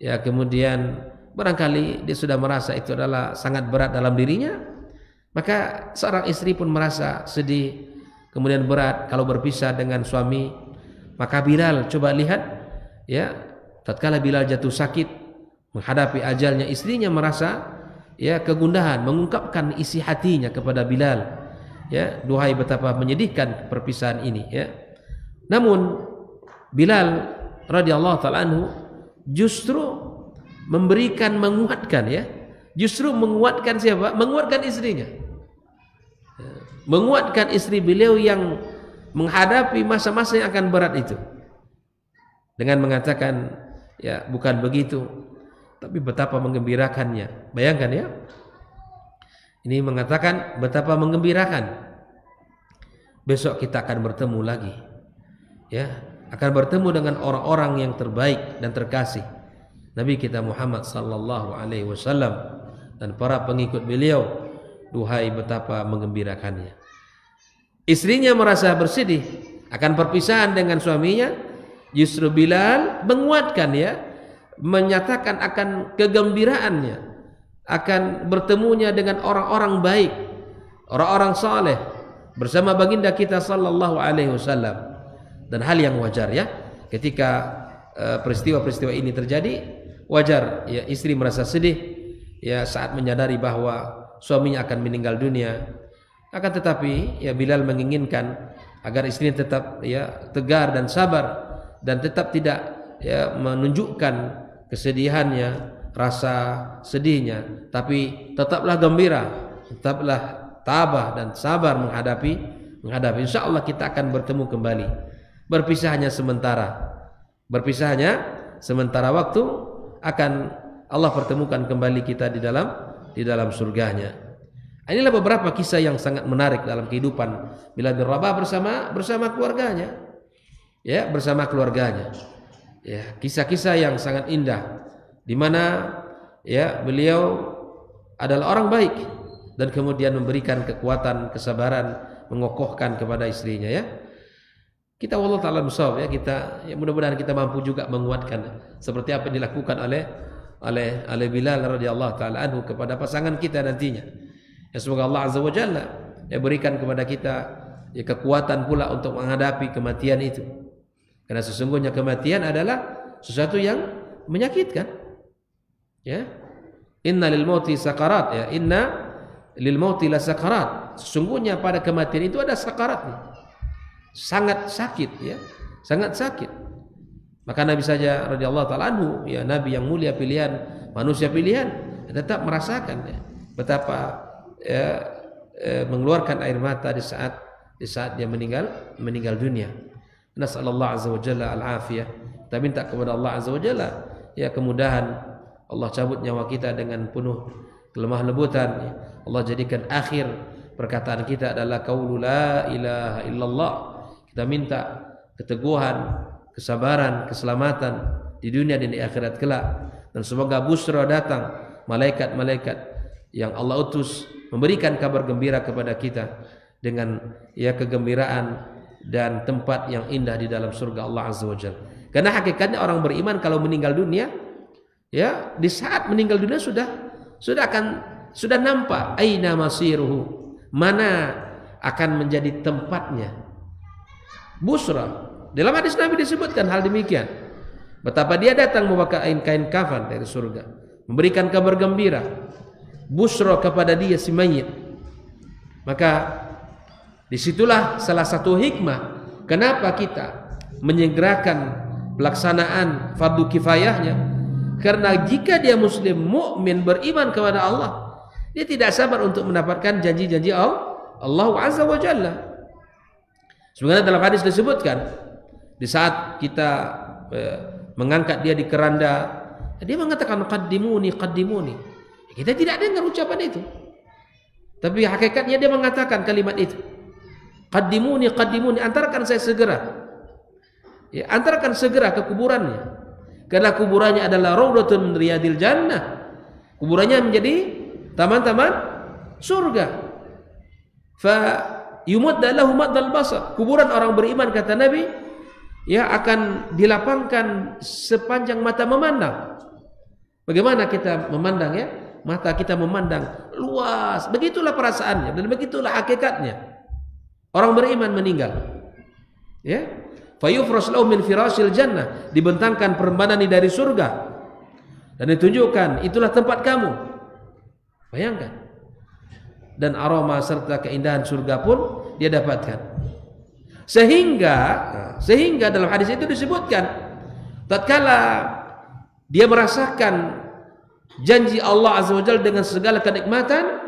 S1: ya kemudian barangkali dia sudah merasa itu adalah sangat berat dalam dirinya, maka seorang istri pun merasa sedih, kemudian berat kalau berpisah dengan suami. Maka Bilal, coba lihat ya, tatkala Bilal jatuh sakit menghadapi ajalnya, istrinya merasa ya kegundahan, mengungkapkan isi hatinya kepada Bilal, ya, duhai betapa menyedihkan perpisahan ini ya. Namun Bilal radhiyallahu taala anhu justru memberikan, menguatkan ya, justru menguatkan siapa? Menguatkan istrinya, menguatkan istri beliau yang menghadapi masa-masa yang akan berat itu, dengan mengatakan ya bukan begitu, tapi betapa menggembirakannya. Bayangkan ya, ini mengatakan betapa menggembirakan, besok kita akan bertemu lagi ya, akan bertemu dengan orang-orang yang terbaik dan terkasih, Nabi kita Muhammad sallallahu alaihi wasallam dan para pengikut beliau. Duhai betapa menggembirakannya. Istrinya merasa bersedih akan perpisahan dengan suaminya, justru Bilal menguatkan ya, menyatakan akan kegembiraannya akan bertemunya dengan orang-orang baik, orang-orang saleh bersama baginda kita sallallahu alaihi wasallam. Dan hal yang wajar ya, ketika peristiwa-peristiwa ini terjadi, wajar ya istri merasa sedih ya saat menyadari bahwa suaminya akan meninggal dunia. Akan tetapi ya Bilal menginginkan agar istrinya tetap ya tegar dan sabar dan tetap tidak ya menunjukkan kesedihannya, rasa sedihnya, tapi tetaplah gembira, tetaplah tabah dan sabar menghadapi. Insyaallah kita akan bertemu kembali. Berpisahnya sementara waktu, akan Allah pertemukan kembali kita di dalam surganya. Inilah beberapa kisah yang sangat menarik dalam kehidupan Bilal bin Rabah bersama keluarganya. Ya, bersama keluarganya. Ya, kisah-kisah yang sangat indah di mana ya beliau adalah orang baik dan kemudian memberikan kekuatan, kesabaran, mengokohkan kepada istrinya ya. Kita wallahu taala bisawab ya, kita ya mudah-mudahan kita mampu juga menguatkan seperti apa yang dilakukan oleh Bilal radhiyallahu taala anhu kepada pasangan kita nantinya. Ya, semoga Allah azza wa jalla ya berikan kepada kita ya kekuatan pula untuk menghadapi kematian itu. Karena sesungguhnya kematian adalah sesuatu yang menyakitkan. Ya. Inna lil mauti sakarat ya, inna lil mauti la sakarat. Sesungguhnya pada kematian itu ada sakaratnya. Sangat sakit ya, sangat sakit. Maka Nabi saja radhiyallahu taala anhu ya, Nabi yang mulia pilihan, manusia pilihan, tetap merasakan ya, betapa ya, mengeluarkan air mata di saat dia meninggal dunia. Nasallallahu azza wa jalla al-afiyah. Kita minta kepada Allah azza wa jalla ya kemudahan. Allah cabut nyawa kita dengan penuh kelemah lembutan ya. Allah jadikan akhir perkataan kita adalah qaulu la ilaha illallah. Kita minta keteguhan, kesabaran, keselamatan di dunia dan di akhirat kelak. Dan semoga busra datang, malaikat-malaikat yang Allah utus memberikan kabar gembira kepada kita dengan ya kegembiraan dan tempat yang indah di dalam surga Allah azza wa jalla. Karena hakikatnya orang beriman kalau meninggal dunia ya, di saat meninggal dunia sudah nampak aina masiruhu, mana akan menjadi tempatnya. Busra, dalam hadis Nabi disebutkan hal demikian, betapa dia datang memakai kain kafan dari surga, memberikan kabar gembira, busra kepada dia si mayit. Maka disitulah salah satu hikmah kenapa kita menyegerakan pelaksanaan fardu kifayahnya, Karena jika dia muslim, mukmin, beriman kepada Allah, dia tidak sabar untuk mendapatkan janji-janji Allah Azza wa Jalla. Sebenarnya dalam hadis disebutkan, di saat kita mengangkat dia di keranda, dia mengatakan qaddimuni qaddimuni. Kita tidak dengar ucapan itu, tapi hakikatnya dia mengatakan kalimat itu, qaddimuni qaddimuni, antarkan saya segera, ya, antarkan segera ke kuburannya, karena kuburannya adalah raudhatun min riyadil jannah, kuburannya menjadi taman-taman surga. Fa yumadda lahu maddal basar, kuburan orang beriman, kata Nabi, ya, akan dilapangkan sepanjang mata memandang. Bagaimana kita memandang, ya? Mata kita memandang luas. Begitulah perasaannya dan begitulah hakikatnya orang beriman meninggal. Ya, fayufras lahu min firasil jannah, dibentangkan perembanan dari surga dan ditunjukkan itulah tempat kamu. Bayangkan. Dan aroma serta keindahan surga pun dia dapatkan. Sehingga dalam hadis itu disebutkan, tatkala dia merasakan janji Allah Azza wa Jalla dengan segala kenikmatan,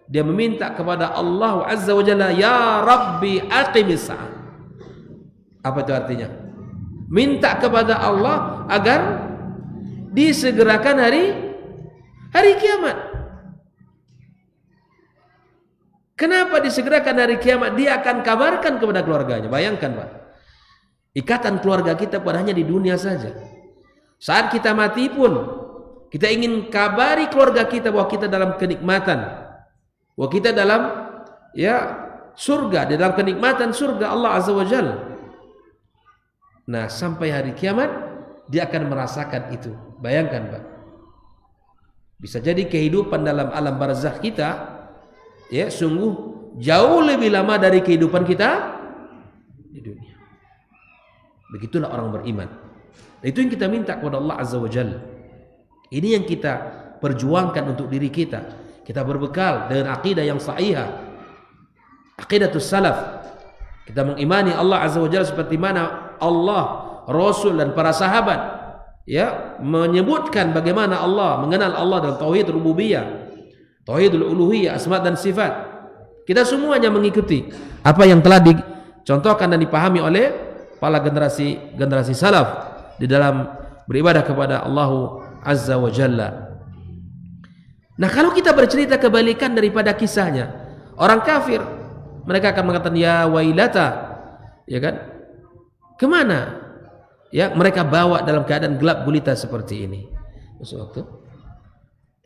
S1: dia meminta kepada Allah Azza wa Jalla, ya Rabbi aqimis sa'ah. Apa itu artinya? Minta kepada Allah agar disegerakan hari kiamat. Kenapa disegerakan hari kiamat? Dia akan kabarkan kepada keluarganya. Bayangkan, Pak, ikatan keluarga kita pada hanya di dunia saja. Saat kita mati pun kita ingin kabari keluarga kita bahwa kita dalam kenikmatan, bahwa kita dalam, ya, surga, di dalam kenikmatan surga Allah Azza wa Jalla. Nah, sampai hari kiamat dia akan merasakan itu. Bayangkan, Pak, bisa jadi kehidupan dalam alam barzakh kita, ya, sungguh jauh lebih lama dari kehidupan kita di dunia. Begitulah orang beriman. Itu yang kita minta kepada Allah Azza wa Jalla. Ini yang kita perjuangkan untuk diri kita. Kita berbekal dengan akidah yang sahihah, aqidatus salaf. Kita mengimani Allah Azza wa Jalla seperti mana Allah, Rasul dan para sahabat, ya, menyebutkan bagaimana Allah, mengenal Allah dalam tauhid rububiyah, tauhidul uluhiyah, asma dan sifat. Kita semuanya mengikuti apa yang telah dicontohkan dan dipahami oleh para generasi salaf di dalam beribadah kepada Allah Azza wa Jalla. Nah, kalau kita bercerita kebalikan daripada kisahnya, orang kafir, mereka akan mengatakan ya wailata, ya kan? Kemana? Ya, mereka bawa dalam keadaan gelap gulita seperti ini. Masuk waktu.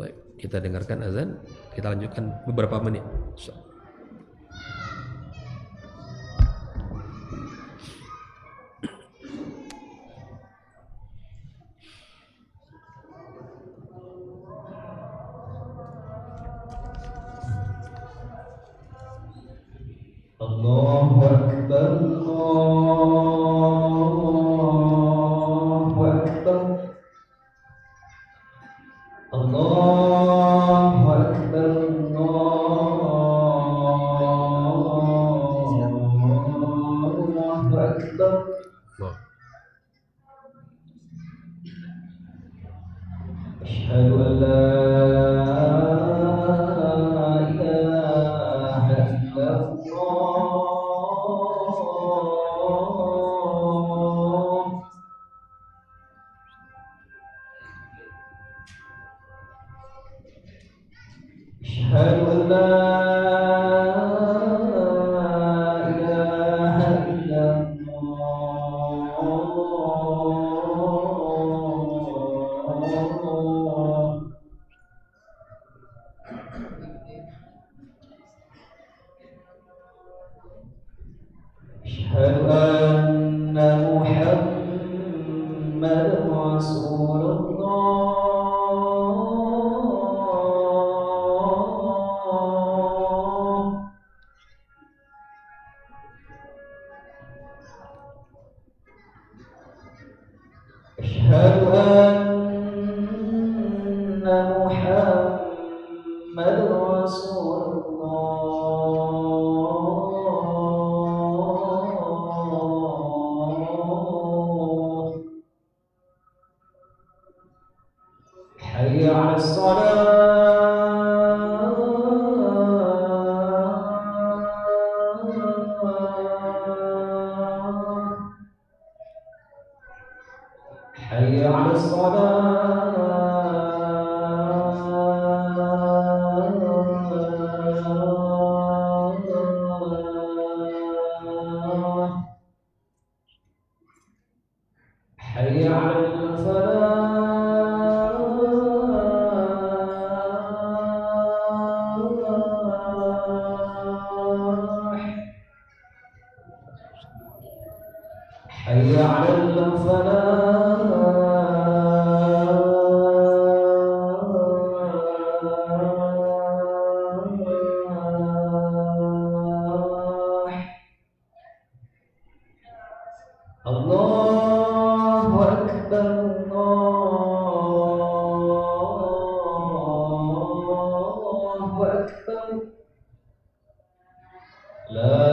S1: Baik, kita dengarkan azan, kita lanjutkan beberapa menit.
S2: Allahu Akbar, Allahu Akbar, Allahu Akbar, Allahu Akbar. Asyhadu an la حي على الصلاة حي على الفلاح حي على الفلاح الله أكبر الله أكبر لا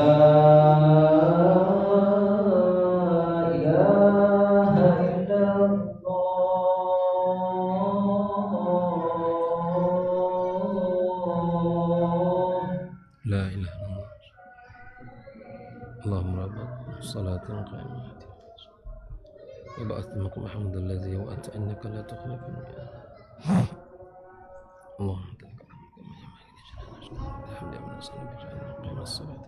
S2: إله إلا الله
S1: لا إله إلا الله اللهم رب الصلاة القائمة وبعثت مقام محمد الذي وأنت إنك لا تخلف الميعاد اللهم لك الحمد لله من صلى قام الصلاة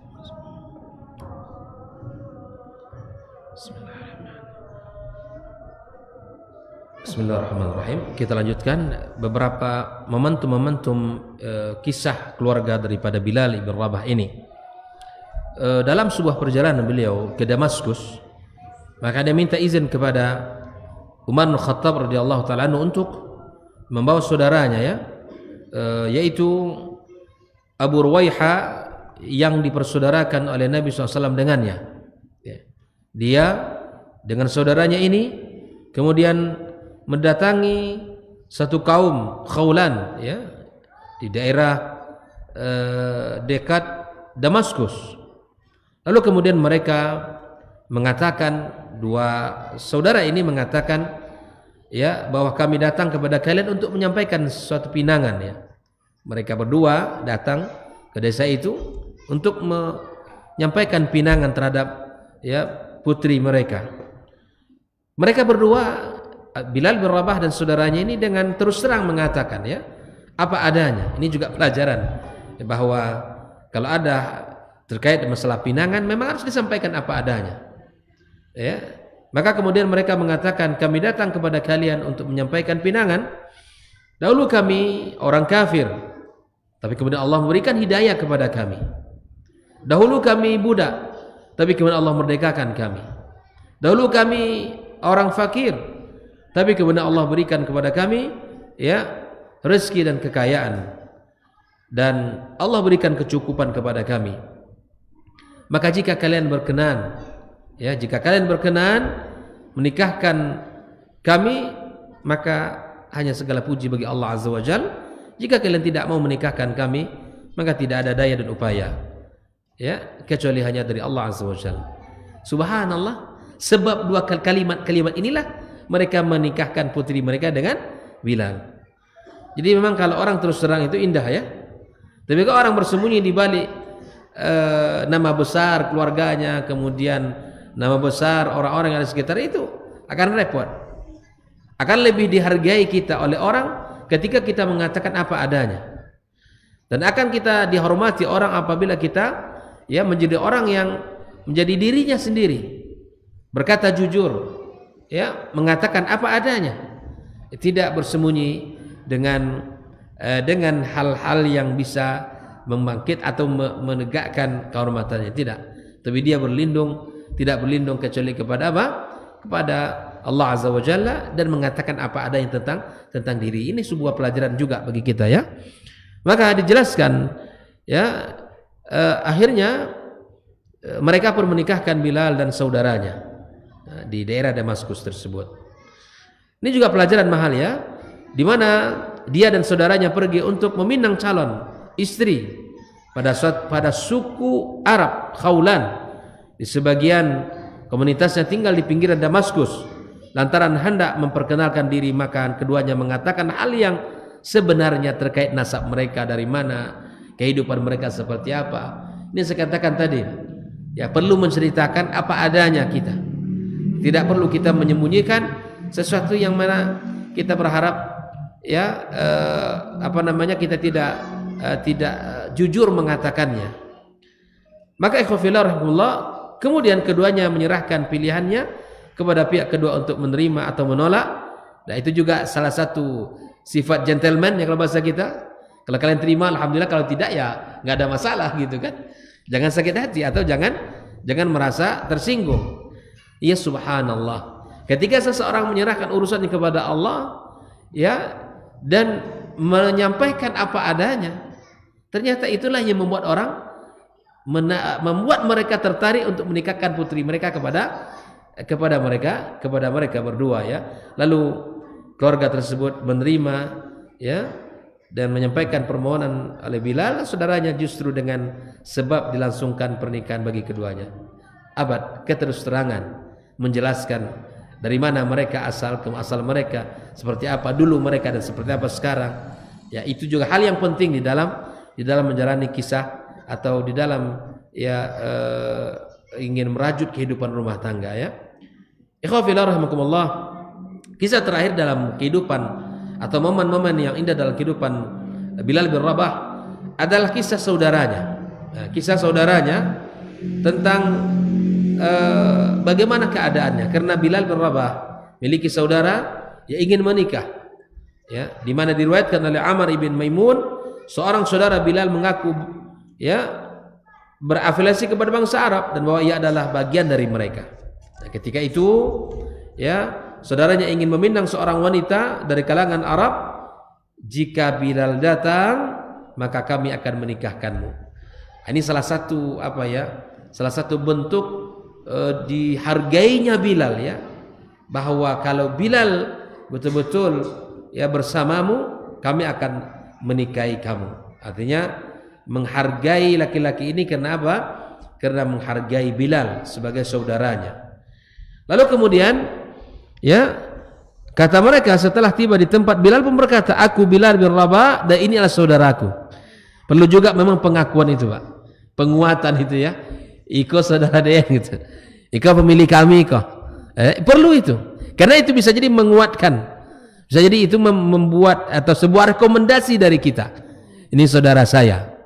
S1: Bismillahirrahmanirrahim. Kita lanjutkan beberapa momentum-momentum kisah keluarga daripada Bilal ibn Rabah ini. Dalam sebuah perjalanan beliau ke Damaskus, maka dia minta izin kepada Umar bin Khattab radhiyallahu taala anhu untuk membawa saudaranya yaitu Abu Ruwaiha yang dipersaudarakan oleh Nabi SAW dengannya. Dia dengan saudaranya ini kemudian mendatangi satu kaum Khawlan di daerah dekat Damaskus. Lalu kemudian mereka mengatakan, dua saudara ini mengatakan bahwa kami datang kepada kalian untuk menyampaikan suatu pinangan Mereka berdua datang ke desa itu untuk menyampaikan pinangan terhadap putri mereka. Mereka berdua, Bilal bin Rabah dan saudaranya ini, dengan terus terang mengatakan apa adanya. Ini juga pelajaran bahwa kalau ada terkait masalah pinangan memang harus disampaikan apa adanya. Maka kemudian mereka mengatakan, kami datang kepada kalian untuk menyampaikan pinangan. Dahulu kami orang kafir, tapi kemudian Allah memberikan hidayah kepada kami. Dahulu kami budak, tapi kemudian Allah merdekakan kami. Dahulu kami orang fakir, tapi kemudian Allah berikan kepada kami rezeki dan kekayaan, dan Allah berikan kecukupan kepada kami. Maka jika kalian berkenan menikahkan kami, maka hanya segala puji bagi Allah Azza wa Jal. Jika kalian tidak mau menikahkan kami, maka tidak ada daya dan upaya kecuali hanya dari Allah Azza wa Jal. Subhanallah, sebab dua kalimat inilah mereka menikahkan putri mereka dengan Bilal. Jadi memang kalau orang terus terang itu indah tapi kalau orang bersembunyi di balik nama besar keluarganya, kemudian nama besar orang-orang yang ada di sekitar, itu akan repot. Akan lebih dihargai kita oleh orang ketika kita mengatakan apa adanya, dan akan kita dihormati orang apabila kita menjadi orang yang menjadi dirinya sendiri, berkata jujur, mengatakan apa adanya, tidak bersembunyi dengan hal-hal yang bisa membangkit atau menegakkan kehormatannya, tidak. Tapi dia tidak berlindung kecuali kepada apa? Kepada Allah Azza wa Jalla, dan mengatakan apa adanya tentang diri. Ini sebuah pelajaran juga bagi kita Maka dijelaskan akhirnya mereka pun menikahkan Bilal dan saudaranya di daerah Damaskus tersebut. Ini juga pelajaran mahal di mana dia dan saudaranya pergi untuk meminang calon istri pada suku Arab Khawlan, di sebagian komunitasnya tinggal di pinggiran Damaskus. Lantaran hendak memperkenalkan diri, maka keduanya mengatakan hal yang sebenarnya terkait nasab mereka dari mana, kehidupan mereka seperti apa. Ini saya katakan tadi, ya perlu menceritakan apa adanya kita. Tidak perlu kita menyembunyikan sesuatu yang mana kita berharap ya kita tidak jujur mengatakannya. Maka ikhwafillah rahimahullah, kemudian keduanya menyerahkan pilihannya kepada pihak kedua untuk menerima atau menolak. Nah, itu juga salah satu sifat gentleman ya kalau bahasa kita. Kalau kalian terima alhamdulillah, kalau tidak ya nggak ada masalah gitu kan. Jangan sakit hati atau jangan merasa tersinggung. Ya subhanallah. Ketika seseorang menyerahkan urusannya kepada Allah ya dan menyampaikan apa adanya, ternyata itulah yang membuat mereka tertarik untuk menikahkan putri mereka kepada mereka berdua ya. Lalu keluarga tersebut menerima ya dan menyampaikan permohonan oleh Bilal, saudaranya, justru dengan sebab dilangsungkan pernikahan bagi keduanya. Abad keterus terangan menjelaskan dari mana mereka asal mereka, seperti apa dulu mereka dan seperti apa sekarang. Ya, itu juga hal yang penting di dalam menjalani kisah atau di dalam ingin merajut kehidupan rumah tangga ya. Ikhwafillah rahimakumullah. Kisah terakhir dalam kehidupan atau momen-momen yang indah dalam kehidupan Bilal bin Rabah adalah kisah saudaranya. Nah, kisah saudaranya tentang bagaimana keadaannya, karena Bilal bin Rabah memiliki saudara yang ingin menikah. Ya, di mana diriwayatkan oleh Amr ibn Maimun, seorang saudara Bilal mengaku ya berafiliasi kepada bangsa Arab dan bahwa ia adalah bagian dari mereka. Nah, ketika itu ya saudaranya ingin meminang seorang wanita dari kalangan Arab. Jika Bilal datang, maka kami akan menikahkanmu. Ini salah satu salah satu bentuk dihargainya Bilal ya, bahwa kalau Bilal betul-betul ya bersamamu, kami akan menikahi kamu. Artinya menghargai laki-laki ini. Kenapa? Karena menghargai Bilal sebagai saudaranya. Lalu kemudian ya kata mereka setelah tiba di tempat, Bilal pun berkata, aku Bilal bin Rabah dan ini adalah saudaraku. Perlu juga memang pengakuan itu Pak, penguatan itu ya. Iko saudara dia gitu, iko pemilih kami iko. Perlu itu, karena itu bisa jadi menguatkan, bisa jadi itu membuat atau sebuah rekomendasi dari kita. Ini saudara saya.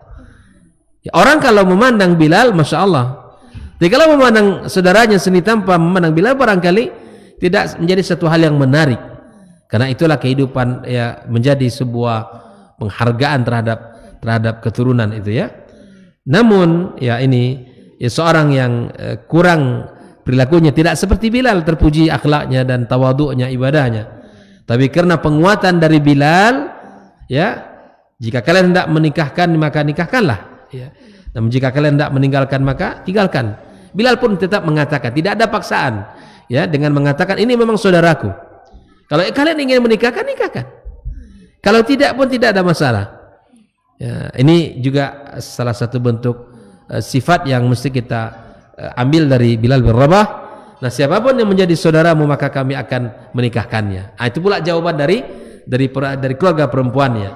S1: Ya, orang kalau memandang Bilal, masya Allah. Jadi kalau memandang saudaranya seni tanpa memandang Bilal, barangkali tidak menjadi satu hal yang menarik. Karena itulah kehidupan ya, menjadi sebuah penghargaan terhadap keturunan itu ya. Namun ya ini ya, seorang yang kurang perilakunya tidak seperti Bilal, terpuji akhlaknya dan tawaduknya, ibadahnya. Tapi karena penguatan dari Bilal ya, jika kalian hendak menikahkan maka nikahkanlah ya. Namun jika kalian hendak meninggalkan maka tinggalkan. Bilal pun tetap mengatakan, tidak ada paksaan ya, dengan mengatakan ini memang saudaraku. Kalau kalian ingin menikahkan, nikahkan. Kalau tidak pun tidak ada masalah. Ya, ini juga salah satu bentuk sifat yang mesti kita ambil dari Bilal bin Rabah. Nah, siapapun yang menjadi saudaramu maka kami akan menikahkannya. Nah, itu pula jawaban dari keluarga perempuannya.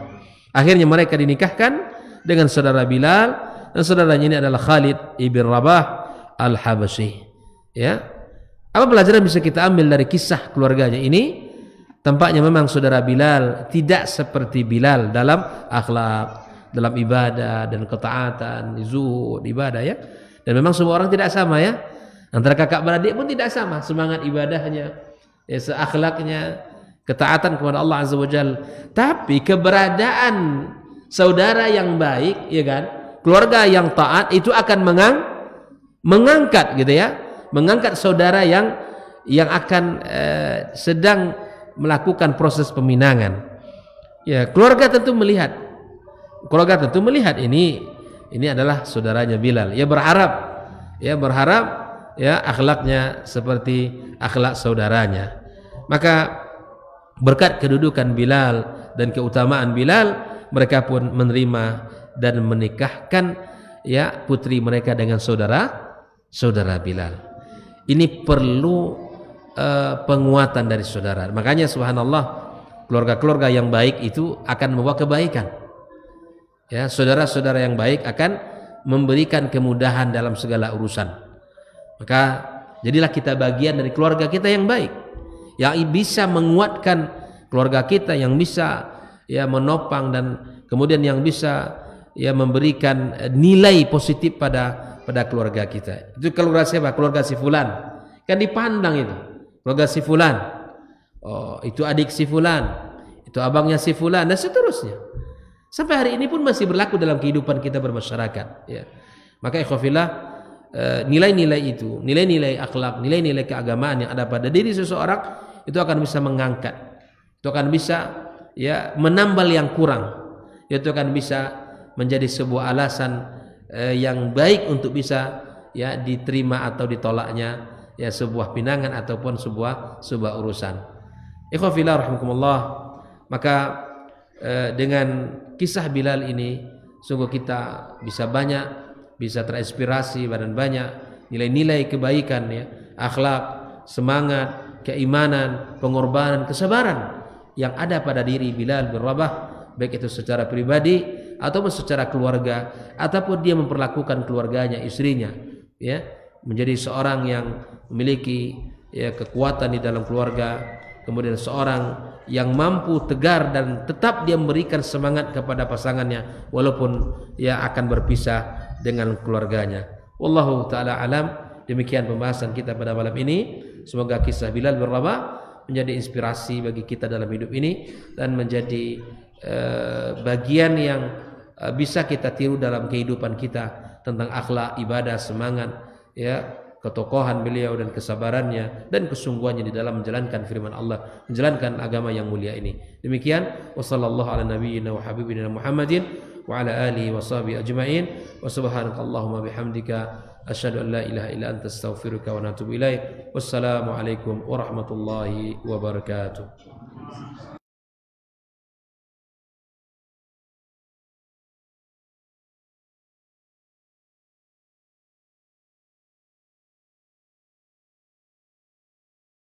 S1: Akhirnya mereka dinikahkan dengan saudara Bilal, dan saudaranya ini adalah Khalid ibn Rabah al-Habasyi. Ya. Apa pelajaran bisa kita ambil dari kisah keluarganya ini? Tampaknya memang saudara Bilal tidak seperti Bilal dalam akhlak, dalam ibadah dan ketaatan, zuhud, ibadah ya. Dan memang semua orang tidak sama ya. Antara kakak beradik pun tidak sama semangat ibadahnya, ya, seakhlaknya, ketaatan kepada Allah Azza wa Jalla. Tapi keberadaan saudara yang baik, ya kan, keluarga yang taat itu akan mengangkat gitu ya, mengangkat saudara yang akan sedang melakukan proses peminangan. Ya, keluarga tentu melihat ini adalah saudaranya Bilal. Ya berharap ya akhlaknya seperti akhlak saudaranya. Maka berkat kedudukan Bilal dan keutamaan Bilal, mereka pun menerima dan menikahkan ya putri mereka dengan saudara Bilal. Ini perlu penguatan dari saudara. Makanya subhanallah, keluarga-keluarga yang baik itu akan membawa kebaikan. Ya, saudara-saudara yang baik akan memberikan kemudahan dalam segala urusan. Maka jadilah kita bagian dari keluarga kita yang baik, yang bisa menguatkan keluarga kita, yang bisa ya menopang dan kemudian yang bisa ya memberikan nilai positif pada keluarga kita. Itu keluarga siapa? Keluarga si fulan. Kan dipandang itu. Keluarga si fulan. Oh, itu adik si fulan. Itu abangnya si fulan dan seterusnya. Sampai hari ini pun masih berlaku dalam kehidupan kita bermasyarakat, ya. Maka ikhwafillah, nilai-nilai itu, nilai-nilai akhlak, nilai-nilai keagamaan yang ada pada diri seseorang itu akan bisa mengangkat. Itu akan bisa ya menambal yang kurang. Itu akan bisa menjadi sebuah alasan yang baik untuk bisa ya diterima atau ditolaknya ya sebuah pinangan ataupun sebuah urusan. Ikhwafillah rahimakumullah, maka dengan kisah Bilal ini sungguh kita bisa terinspirasi dan banyak nilai-nilai kebaikan ya, akhlak, semangat, keimanan, pengorbanan, kesabaran yang ada pada diri Bilal bin Rabah, baik itu secara pribadi ataupun secara keluarga, ataupun dia memperlakukan keluarganya, istrinya ya menjadi seorang yang memiliki ya kekuatan di dalam keluarga, kemudian seorang yang mampu tegar dan tetap dia memberikan semangat kepada pasangannya walaupun ia akan berpisah dengan keluarganya. Wallahu taala alam. Demikian pembahasan kita pada malam ini. Semoga kisah Bilal bin Rabah menjadi inspirasi bagi kita dalam hidup ini dan menjadi bagian yang bisa kita tiru dalam kehidupan kita tentang akhlak, ibadah, semangat ya, ketokohan beliau dan kesabarannya dan kesungguhannya di dalam menjalankan firman Allah, menjalankan agama yang mulia ini. Demikian, wassallallahu ala nabiyyina wa habibina Muhammadin wa ala alihi wa sahbihi ajma'in, wa subhanakallahumma bihamdika asyhadu an la ilaha illa anta astaghfiruka wa atubu ilaik. Wassalamu alaikum warahmatullahi wabarakatuh.